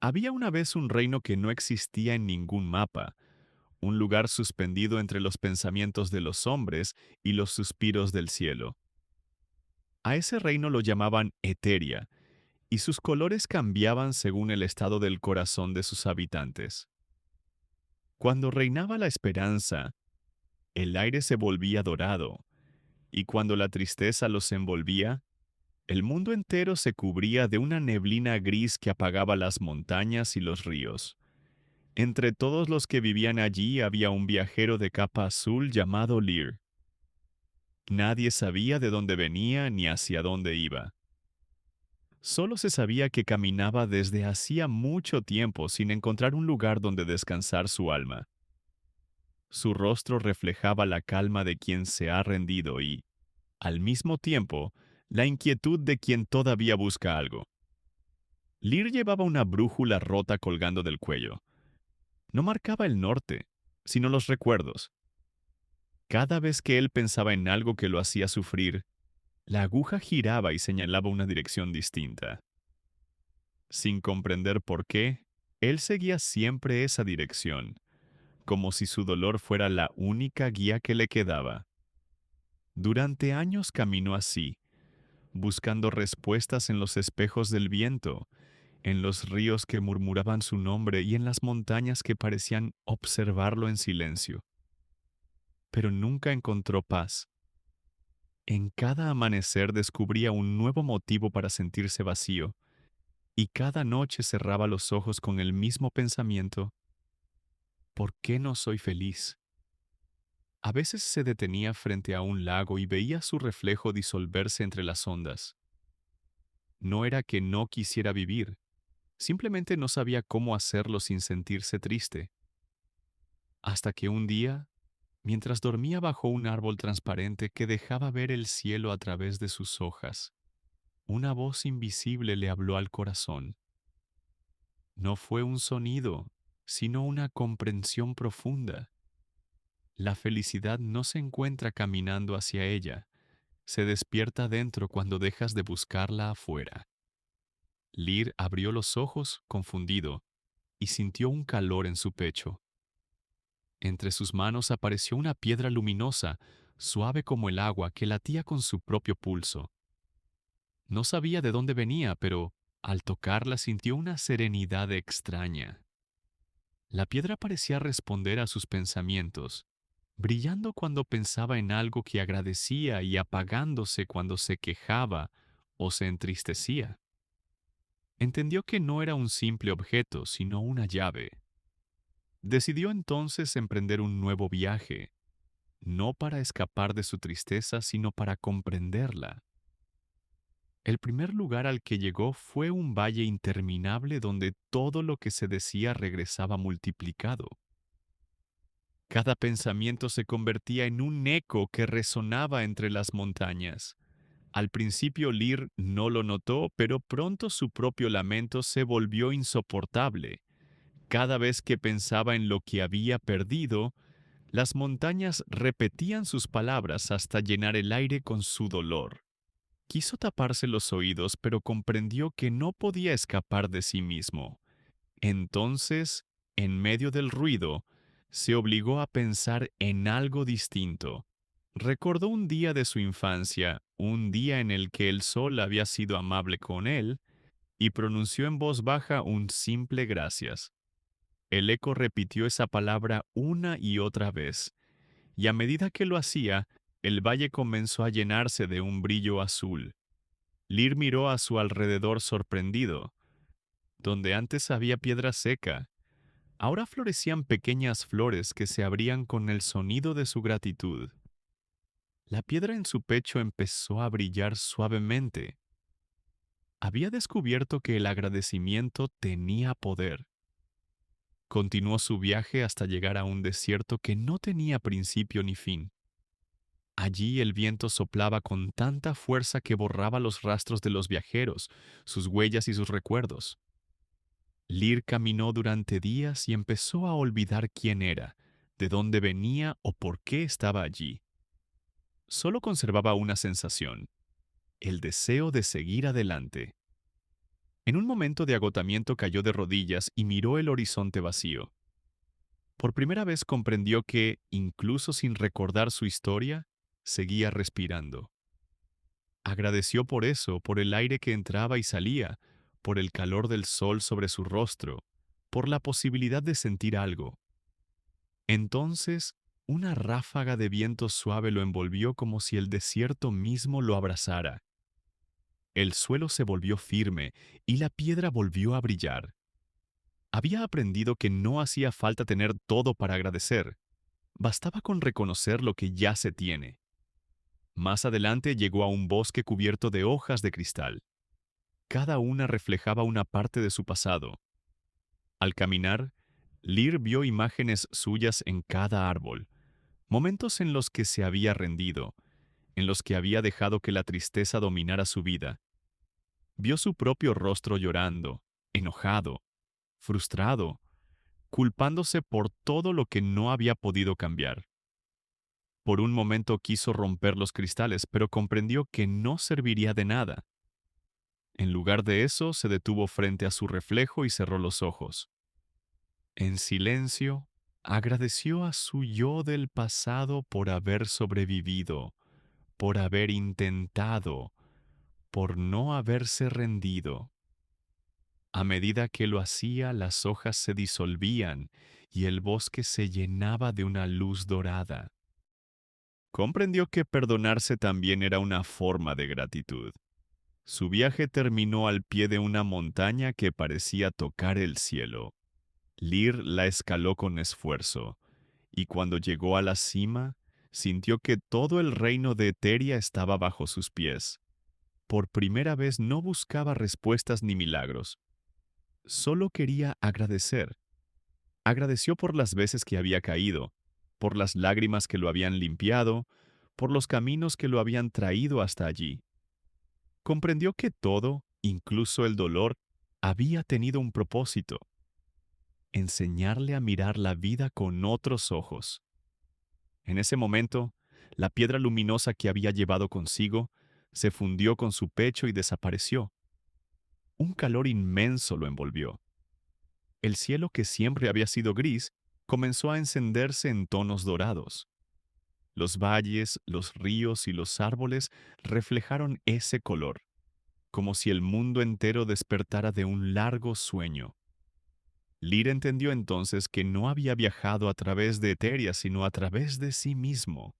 Había una vez un reino que no existía en ningún mapa, un lugar suspendido entre los pensamientos de los hombres y los suspiros del cielo. A ese reino lo llamaban Eteria, y sus colores cambiaban según el estado del corazón de sus habitantes. Cuando reinaba la esperanza, el aire se volvía dorado, y cuando la tristeza los envolvía, el mundo entero se cubría de una neblina gris que apagaba las montañas y los ríos. Entre todos los que vivían allí había un viajero de capa azul llamado Lear. Nadie sabía de dónde venía ni hacia dónde iba. Solo se sabía que caminaba desde hacía mucho tiempo sin encontrar un lugar donde descansar su alma. Su rostro reflejaba la calma de quien se ha rendido y, al mismo tiempo, la inquietud de quien todavía busca algo. Lear llevaba una brújula rota colgando del cuello. No marcaba el norte, sino los recuerdos. Cada vez que él pensaba en algo que lo hacía sufrir, la aguja giraba y señalaba una dirección distinta. Sin comprender por qué, él seguía siempre esa dirección, como si su dolor fuera la única guía que le quedaba. Durante años caminó así, buscando respuestas en los espejos del viento, en los ríos que murmuraban su nombre y en las montañas que parecían observarlo en silencio. Pero nunca encontró paz. En cada amanecer descubría un nuevo motivo para sentirse vacío, y cada noche cerraba los ojos con el mismo pensamiento: ¿por qué no soy feliz? A veces se detenía frente a un lago y veía su reflejo disolverse entre las ondas. No era que no quisiera vivir, simplemente no sabía cómo hacerlo sin sentirse triste. Hasta que un día, mientras dormía bajo un árbol transparente que dejaba ver el cielo a través de sus hojas, una voz invisible le habló al corazón. No fue un sonido, sino una comprensión profunda. La felicidad no se encuentra caminando hacia ella, se despierta dentro cuando dejas de buscarla afuera. Lear abrió los ojos, confundido, y sintió un calor en su pecho. Entre sus manos apareció una piedra luminosa, suave como el agua, que latía con su propio pulso. No sabía de dónde venía, pero al tocarla sintió una serenidad extraña. La piedra parecía responder a sus pensamientos, brillando cuando pensaba en algo que agradecía y apagándose cuando se quejaba o se entristecía. Entendió que no era un simple objeto, sino una llave. Decidió entonces emprender un nuevo viaje, no para escapar de su tristeza, sino para comprenderla. El primer lugar al que llegó fue un valle interminable donde todo lo que se decía regresaba multiplicado. Cada pensamiento se convertía en un eco que resonaba entre las montañas. Al principio Lear no lo notó, pero pronto su propio lamento se volvió insoportable. Cada vez que pensaba en lo que había perdido, las montañas repetían sus palabras hasta llenar el aire con su dolor. Quiso taparse los oídos, pero comprendió que no podía escapar de sí mismo. Entonces, en medio del ruido, se obligó a pensar en algo distinto. Recordó un día de su infancia, un día en el que el sol había sido amable con él, y pronunció en voz baja un simple gracias. El eco repitió esa palabra una y otra vez, y a medida que lo hacía, el valle comenzó a llenarse de un brillo azul. Lear miró a su alrededor sorprendido. Donde antes había piedra seca, ahora florecían pequeñas flores que se abrían con el sonido de su gratitud. La piedra en su pecho empezó a brillar suavemente. Había descubierto que el agradecimiento tenía poder. Continuó su viaje hasta llegar a un desierto que no tenía principio ni fin. Allí el viento soplaba con tanta fuerza que borraba los rastros de los viajeros, sus huellas y sus recuerdos. Lear caminó durante días y empezó a olvidar quién era, de dónde venía o por qué estaba allí. Solo conservaba una sensación: el deseo de seguir adelante. En un momento de agotamiento cayó de rodillas y miró el horizonte vacío. Por primera vez comprendió que, incluso sin recordar su historia, seguía respirando. Agradeció por eso, por el aire que entraba y salía, por el calor del sol sobre su rostro, por la posibilidad de sentir algo. Entonces, una ráfaga de viento suave lo envolvió como si el desierto mismo lo abrazara. El suelo se volvió firme y la piedra volvió a brillar. Había aprendido que no hacía falta tener todo para agradecer. Bastaba con reconocer lo que ya se tiene. Más adelante llegó a un bosque cubierto de hojas de cristal. Cada una reflejaba una parte de su pasado. Al caminar, Lear vio imágenes suyas en cada árbol, momentos en los que se había rendido, en los que había dejado que la tristeza dominara su vida. Vio su propio rostro llorando, enojado, frustrado, culpándose por todo lo que no había podido cambiar. Por un momento quiso romper los cristales, pero comprendió que no serviría de nada. En lugar de eso, se detuvo frente a su reflejo y cerró los ojos. En silencio, agradeció a su yo del pasado por haber sobrevivido, por haber intentado, por no haberse rendido. A medida que lo hacía, las hojas se disolvían y el bosque se llenaba de una luz dorada. Comprendió que perdonarse también era una forma de gratitud. Su viaje terminó al pie de una montaña que parecía tocar el cielo. Lear la escaló con esfuerzo, y cuando llegó a la cima, sintió que todo el reino de Eteria estaba bajo sus pies. Por primera vez no buscaba respuestas ni milagros. Solo quería agradecer. Agradeció por las veces que había caído, por las lágrimas que lo habían limpiado, por los caminos que lo habían traído hasta allí. Comprendió que todo, incluso el dolor, había tenido un propósito: enseñarle a mirar la vida con otros ojos. En ese momento, la piedra luminosa que había llevado consigo se fundió con su pecho y desapareció. Un calor inmenso lo envolvió. El cielo, que siempre había sido gris, comenzó a encenderse en tonos dorados. Los valles, los ríos y los árboles reflejaron ese color, como si el mundo entero despertara de un largo sueño. Lear entendió entonces que no había viajado a través de Eteria, sino a través de sí mismo.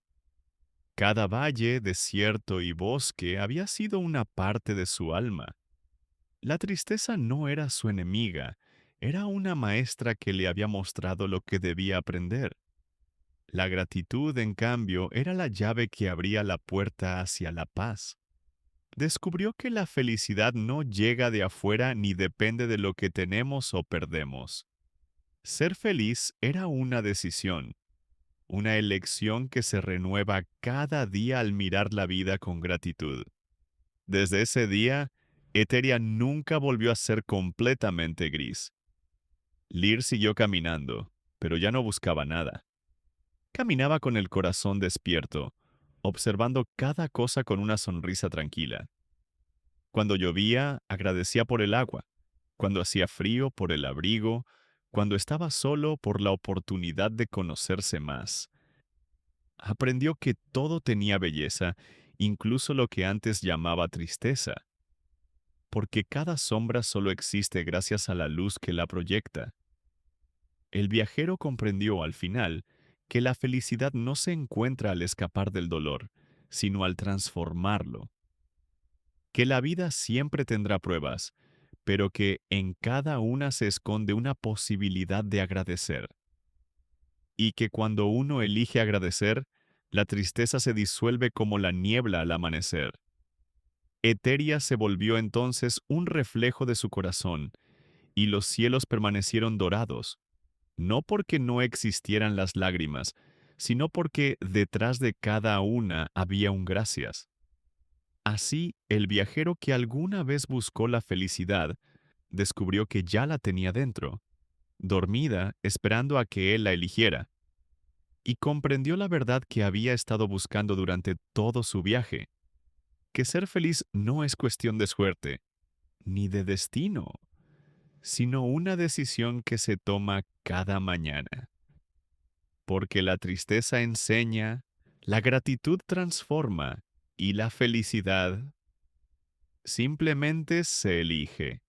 Cada valle, desierto y bosque había sido una parte de su alma. La tristeza no era su enemiga, era una maestra que le había mostrado lo que debía aprender. La gratitud, en cambio, era la llave que abría la puerta hacia la paz. Descubrió que la felicidad no llega de afuera ni depende de lo que tenemos o perdemos. Ser feliz era una decisión, una elección que se renueva cada día al mirar la vida con gratitud. Desde ese día, Eteria nunca volvió a ser completamente gris. Lear siguió caminando, pero ya no buscaba nada. Caminaba con el corazón despierto, observando cada cosa con una sonrisa tranquila. Cuando llovía, agradecía por el agua. Cuando hacía frío, por el abrigo. Cuando estaba solo, por la oportunidad de conocerse más. Aprendió que todo tenía belleza, incluso lo que antes llamaba tristeza, porque cada sombra solo existe gracias a la luz que la proyecta. El viajero comprendió al final que la felicidad no se encuentra al escapar del dolor, sino al transformarlo. Que la vida siempre tendrá pruebas, pero que en cada una se esconde una posibilidad de agradecer. Y que cuando uno elige agradecer, la tristeza se disuelve como la niebla al amanecer. Eteria se volvió entonces un reflejo de su corazón, y los cielos permanecieron dorados, no porque no existieran las lágrimas, sino porque detrás de cada una había un gracias. Así, el viajero que alguna vez buscó la felicidad, descubrió que ya la tenía dentro, dormida, esperando a que él la eligiera, y comprendió la verdad que había estado buscando durante todo su viaje: que ser feliz no es cuestión de suerte, ni de destino, sino una decisión que se toma cada mañana. Porque la tristeza enseña, la gratitud transforma y la felicidad simplemente se elige.